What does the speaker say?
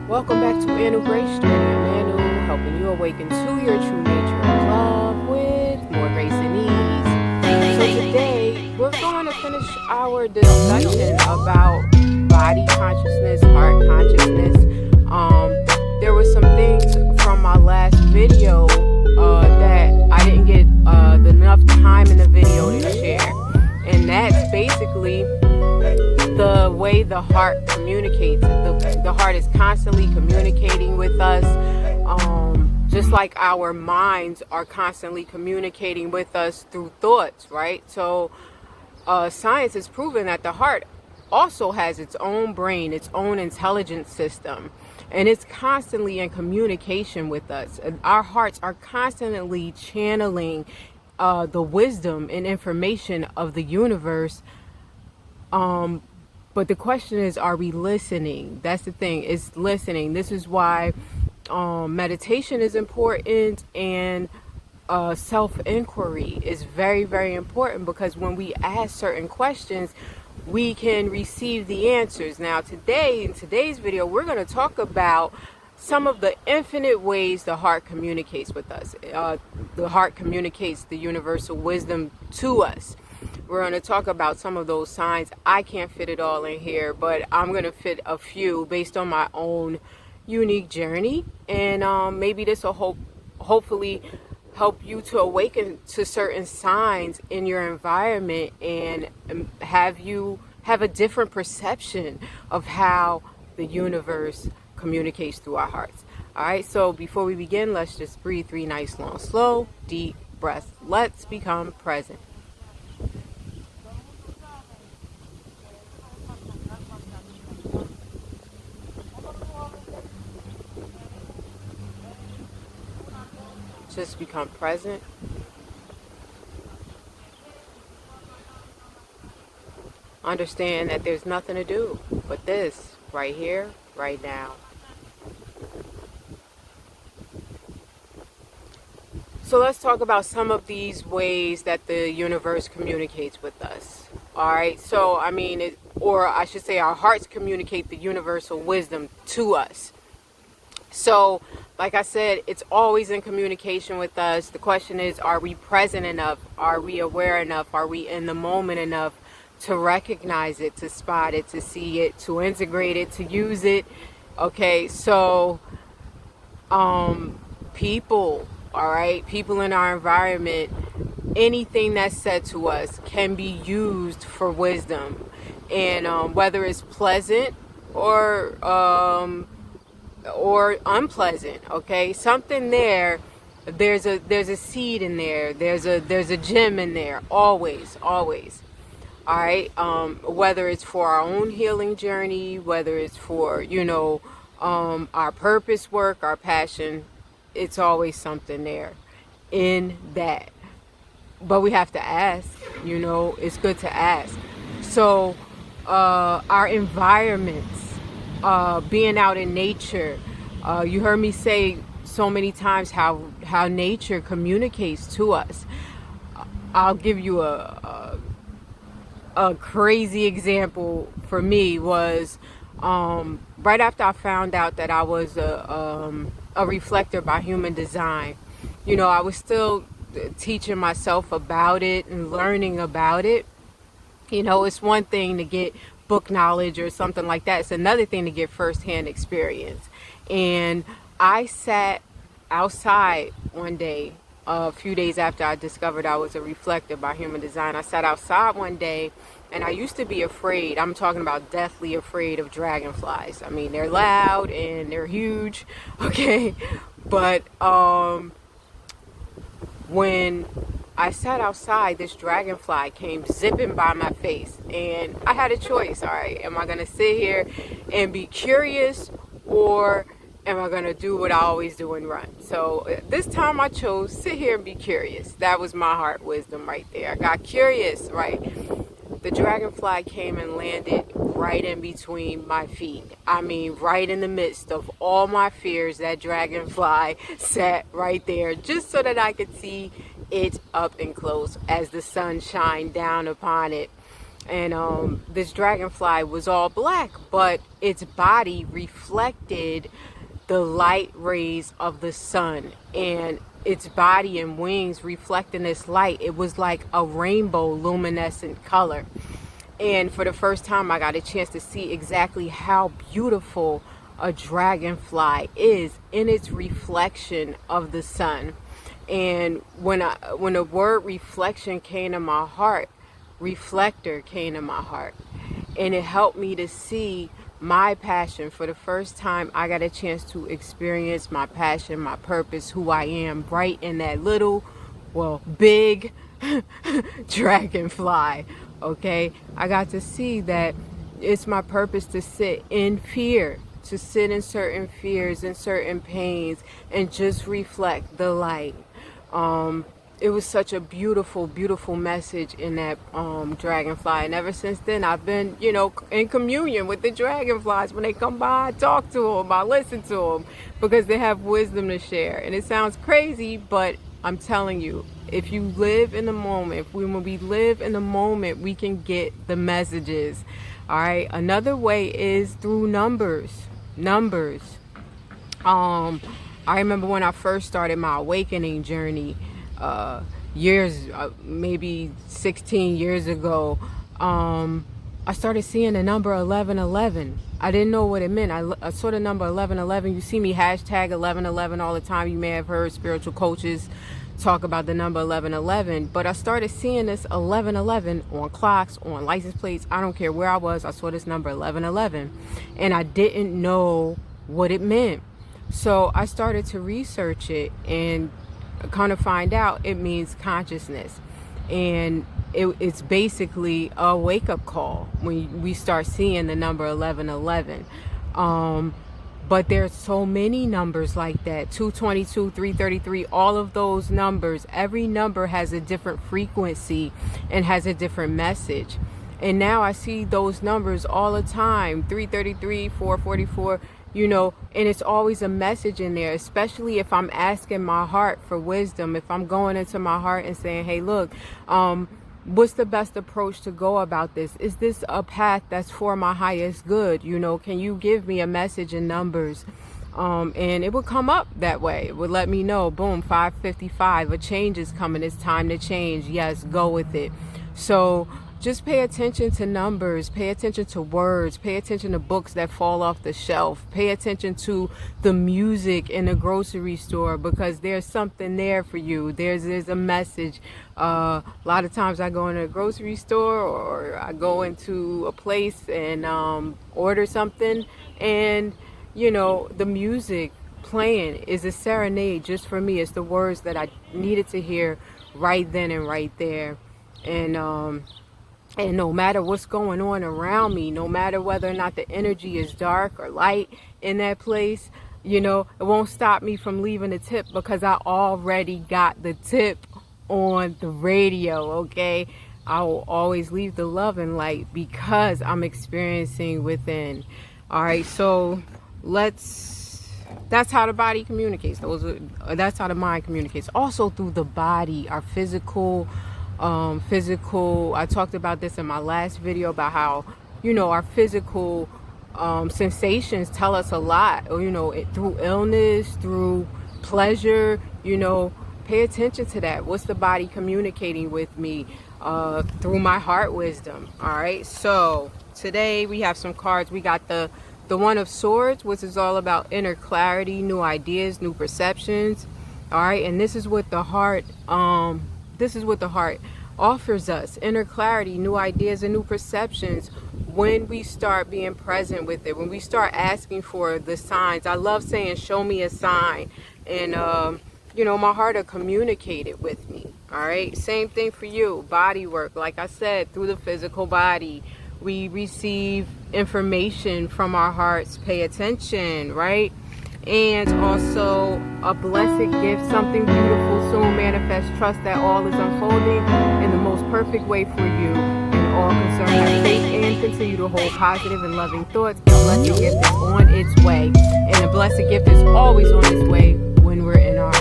Welcome back to Anu Grace Journey. I'm Anu, helping you awaken to your true nature of love with more grace and ease. So today, we're going to finish our discussion about body consciousness, heart consciousness. There were some things from my last video that I didn't get enough time in the video to share. And that's basically the way the heart communicates. The heart is constantly communicating with us, just like our minds are constantly communicating with us through thoughts, right? So science has proven that the heart also has its own brain, its own intelligence system, and it's constantly in communication with us. Our hearts are constantly channeling the wisdom and information of the universe. But the question is, are we listening? That's the thing, is listening. This is why meditation is important, and self-inquiry is very, very important, because when we ask certain questions, we can receive the answers. Now today, in today's video, we're going to talk about some of the infinite ways the heart communicates with us. The heart communicates the universal wisdom to us. We're going to talk about some of those signs. I can't fit it all in here, but I'm going to fit a few based on my own unique journey. And maybe this will hopefully help you to awaken to certain signs in your environment and have you have a different perception of how the universe communicates through our hearts. All right, so before we begin, let's just breathe 3 nice, long, slow, deep breaths. Let's become present. Just become present. Understand that there's nothing to do but this right here, right now. So let's talk about some of these ways that the universe communicates with us. All right. So, or I should say our hearts communicate the universal wisdom to us. So, like I said, it's always in communication with us. The question is, are we present enough? Are we aware enough? Are we in the moment enough to recognize it, to spot it, to see it, to integrate it, to use it? Okay, so people, all right, people in our environment, anything that's said to us can be used for wisdom. And whether it's pleasant or unpleasant, okay, something there's a seed in there, there's a gem in there, always. All right, whether it's for our own healing journey, whether it's for our purpose work, our passion, it's always something there in that. But we have to ask. It's good to ask. So our environments, being out in nature, you heard me say so many times how nature communicates to us. I'll give you a crazy example. For me was right after I found out that I was a reflector by human design. I was still teaching myself about it and learning about it. It's one thing to get book knowledge or something like that. It's another thing to get firsthand experience. And I sat outside one day, a few days after I discovered I was a reflector by human design. I sat outside one day, and I used to be afraid. I'm talking about deathly afraid of dragonflies. They're loud and they're huge, okay? But when I sat outside, this dragonfly came zipping by my face, and I had a choice. All right, am I gonna sit here and be curious, or am I gonna do what I always do and run? So this time I chose sit here and be curious. That was my heart wisdom right there. I got curious, right? The dragonfly came and landed right in between my feet. Right in the midst of all my fears. That dragonfly sat right there just so that I could see it up and close as the sun shined down upon it. And this dragonfly was all black, but its body reflected the light rays of the sun, and its body and wings reflecting this light. It was like a rainbow luminescent color. And for the first time, I got a chance to see exactly how beautiful a dragonfly is in its reflection of the sun. And when the word reflection came to my heart, reflector came to my heart, and it helped me to see my passion. For the first time, I got a chance to experience my passion, my purpose, who I am, right in that little, well, big dragonfly. Okay, I got to see that it's my purpose to sit in fear, to sit in certain fears and certain pains, and just reflect the light. It was such a beautiful, beautiful message in that dragonfly. And ever since then, I've been, in communion with the dragonflies. When they come by, I talk to them, I listen to them, because they have wisdom to share. And it sounds crazy, but I'm telling you, if you live in the moment, when we live in the moment, we can get the messages. All right. Another way is through numbers. I remember when I first started my awakening journey, maybe 16 years ago, I started seeing the number 1111. I didn't know what it meant. I saw the number 1111. You see me hashtag 1111 all the time. You may have heard spiritual coaches talk about the number 1111, but I started seeing this 1111 on clocks, on license plates. I don't care where I was. I saw this number 1111, and I didn't know what it meant. So I started to research it and kind of find out it means consciousness. And it's basically a wake-up call when we start seeing the number 1111. But there's so many numbers like that, 222, 333, all of those numbers. Every number has a different frequency and has a different message. And now I see those numbers all the time, 333, 444, and it's always a message in there, especially if I'm asking my heart for wisdom, if I'm going into my heart and saying, hey, look, what's the best approach to go about this? Is this a path that's for my highest good? Can you give me a message in numbers? And it would come up that way. It would let me know, boom, 555, a change is coming. It's time to change. Yes, go with it. So just pay attention to numbers, pay attention to words, pay attention to books that fall off the shelf, pay attention to the music in the grocery store, because there's something there for you. There's a message. A lot of times I go into a grocery store, or I go into a place and order something, and the music playing is a serenade just for me. It's the words that I needed to hear right then and right there. And no matter what's going on around me, no matter whether or not the energy is dark or light in that place, it won't stop me from leaving a tip, because I already got the tip on the radio, okay? I will always leave the love and light because I'm experiencing within. All right, so that's how the body communicates. That's how the mind communicates. Also through the body, our physical, I talked about this in my last video about how, our physical sensations tell us a lot, through illness, through pleasure, pay attention to that. What's the body communicating with me through my heart wisdom? All right, so today we have some cards. We got the One of Swords, which is all about inner clarity, new ideas, new perceptions. All right, and this is what the heart offers us: inner clarity, new ideas, and new perceptions. When we start being present with it, when we start asking for the signs. I love saying, show me a sign, and my heart will communicate it with me. All right, same thing for you. Body work, like I said, through the physical body we receive information from our hearts. Pay attention, right? And also a blessed gift, something beautiful soon manifest. Trust that all is unfolding in the most perfect way for you, and all concerned have faith and continue to hold positive and loving thoughts. The blessed gift is on its way, and the blessed gift is always on its way when we're in our